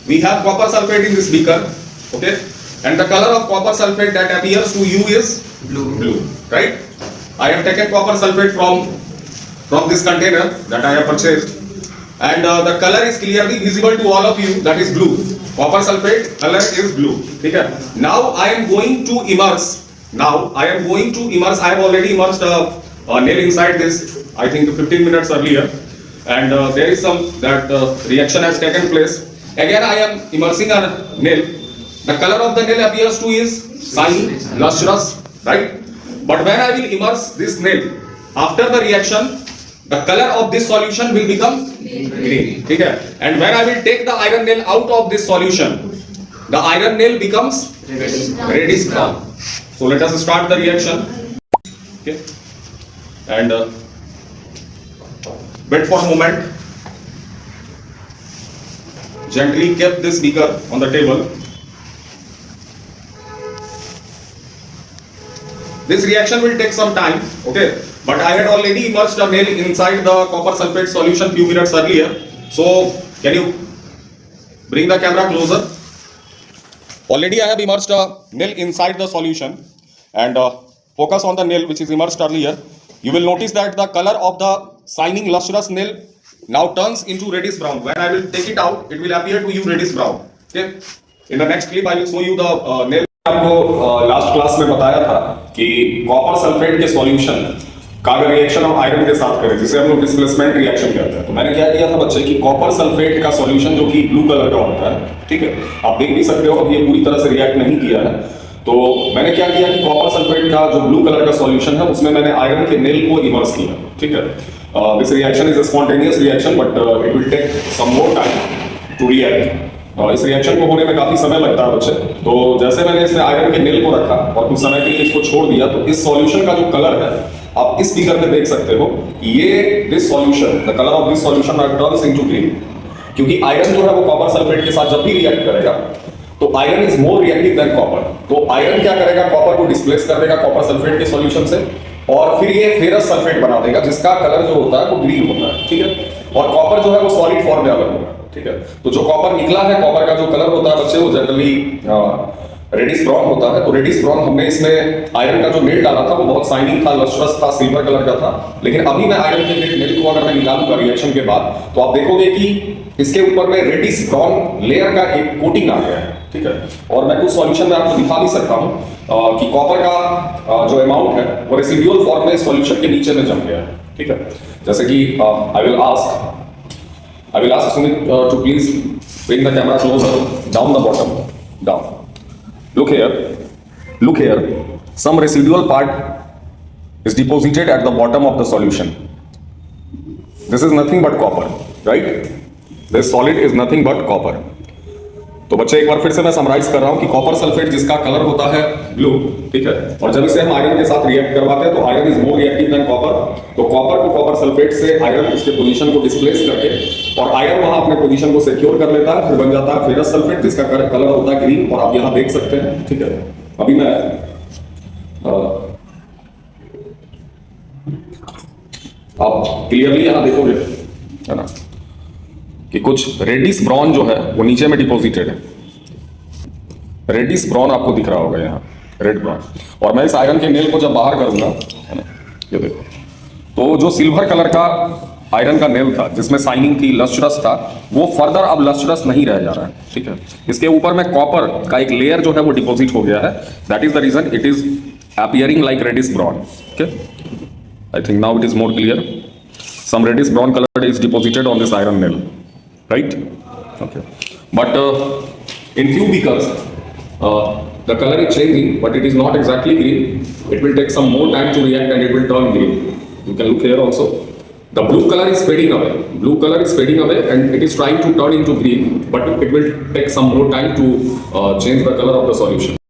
we have copper sulfate in this beaker, okay, and the color of copper sulfate that appears to you is blue, right? I have taken copper sulfate from this container that I have purchased, and the color is clearly visible to all of you, that is blue. Copper sulfate color is blue. Okay. Now I am going to immerse. I have already immersed a nail inside this, I think 15 minutes earlier, and there is some that reaction has taken place. Again I am immersing a nail. The color of the nail appears to is shiny, lustrous, right? But when I will immerse this nail, after the reaction, the color of this solution will become green. Okay? And when I will take the iron nail out of this solution, the iron nail becomes reddish brown. So let us start the reaction. Okay? And wait for a moment. Gently keep this beaker on the table. This reaction will take some time, okay? But I had already immersed a nail inside the copper sulfate solution few minutes earlier. So can you bring the camera closer? Already I have immersed a nail inside the solution, and focus on the nail which is immersed earlier. You will notice that the color of the shining lustrous nail now turns into reddish brown. When I will take it out, it will appear to you reddish brown. Okay? In the next clip I will show you the nail. आपको last class में बताया था कि copper sulphate के solution का अगर reaction हम iron के साथ करें, जिसे हम लोग डिस्प्लेसमेंट रिएक्शन कहते हैं, तो मैंने क्या किया था बच्चे कि कॉपर सल्फेट का सॉल्यूशन जो कि ब्लू कलर का होता है, ठीक है, आप देख भी सकते हो अब ये पूरी तरह से रिएक्ट नहीं किया है, तो मैंने क्या किया कि कॉपर सल्फेट का जो ब्लू कलर का सॉल्यूशन है उसमें मैंने आयरन के नेल को इमर्स किया, ठीक है. This reaction is a spontaneous reaction but it will take some more time to react. इस रिएक्शन को होने में काफी समय लगता है बच्चे. तो जैसे मैंने इसमें आयरन के नेल को रखा और कुछ समय के लिए इसको छोड़ दिया, तो इस सॉल्यूशन का जो कलर है आप इस फिगर में देख सकते हो, ये this solution, the colour of this solution turns into green, क्योंकि आयरन जो है वो कॉपर सल्फेट के साथ जब भी रिएक्ट करेगा तो iron is more reactive than copper. तो आयरन क्या करेगा, कॉपर को डिस्प्लेस कर देगा कॉपर सल्फेट के सॉल्यूशन से, और फिर ये फेरस सल्फेट बना देगा जिसका कलर जो होता है वो ग्रीन होता है, ठीक है. और कॉपर जो है वो सॉलिड फॉर्म में अलग होगा, ठीक है. तो जो कॉपर निकला है, कॉपर का जो कलर होता है बच्चे वो जनरली रेडिश ब्राउन होता है. तो रेडिश ब्राउन हमने इसमें आयरन का जो नेल डाला था वो बहुत शाइनिंग था, लस्ट्रस था, सिल्वर कलर का था. लेकिन अभी मैं आयरन के नेल को अगर मैं निकालूंगा रिएक्शन के बाद, तो आप देखोगे कि इसके ऊपर में रेडिश ब्राउन लेयर का एक कोटिंग आ गया है, ठीक है. और मैं कुछ सॉल्यूशन में आपको दिखा भी सकता हूं कि कॉपर का जो अमाउंट है वो रेसिडुअल फॉर्म में सॉल्यूशन के नीचे में जम गया है, ठीक है. जैसे कि I will ask Sumit to please bring the camera closer, down the bottom, down. Look here, some residual part is deposited at the bottom of the solution. This is nothing but copper, right? This solid is nothing but copper. तो बच्चे एक बार फिर से मैं summarise कर रहा हूं कि कॉपर सल्फेट जिसका कलर होता है ब्लू, ठीक है, और जब इसे हम आयरन के साथ रिएक्ट करवाते हैं तो iron is more reactive than copper. तो कॉपर को कॉपर सल्फेट से आयरन उसके पोजीशन को डिस्प्लेस करके और आयरन वहां अपने पोजीशन को सिक्योर कर लेता है, फिर बन जाता है फेरस सल्फेट जिसका कलर होता है ग्रीन, और आप यहां देख सकते हैं, ठीक है. अभी मैं आप क्लियरली यहां देखोगे, है ना, कि कुछ रेडिश ब्राउन जो है वो नीचे में डिपॉजिटेड है. रेडिश ब्राउन आपको दिख रहा होगा यहाँ, रेड ब्राउन. और मैं इस आयरन के नेल को जब बाहर करूंगा, है ना, ये देखो, तो जो सिल्वर कलर का आयरन का नेल था जिसमें शाइनिंग थी, लस्ट्रस था, वो फर्दर अब लस्ट्रस नहीं रह जा रहा है, ठीक है. इसके ऊपर में कॉपर का एक लेयर जो है वो डिपॉजिट हो गया है. That is the reason it is appearing like reddish brown. Okay, I think now it is more clear. Some reddish brown colour is deposited on this iron nail, right? Okay, but in few beakers the color is changing, but it is not exactly green. It will take some more time to react and it will turn green. You can look here also. The blue color is fading away and it is trying to turn into green, but it will take some more time to change the color of the solution.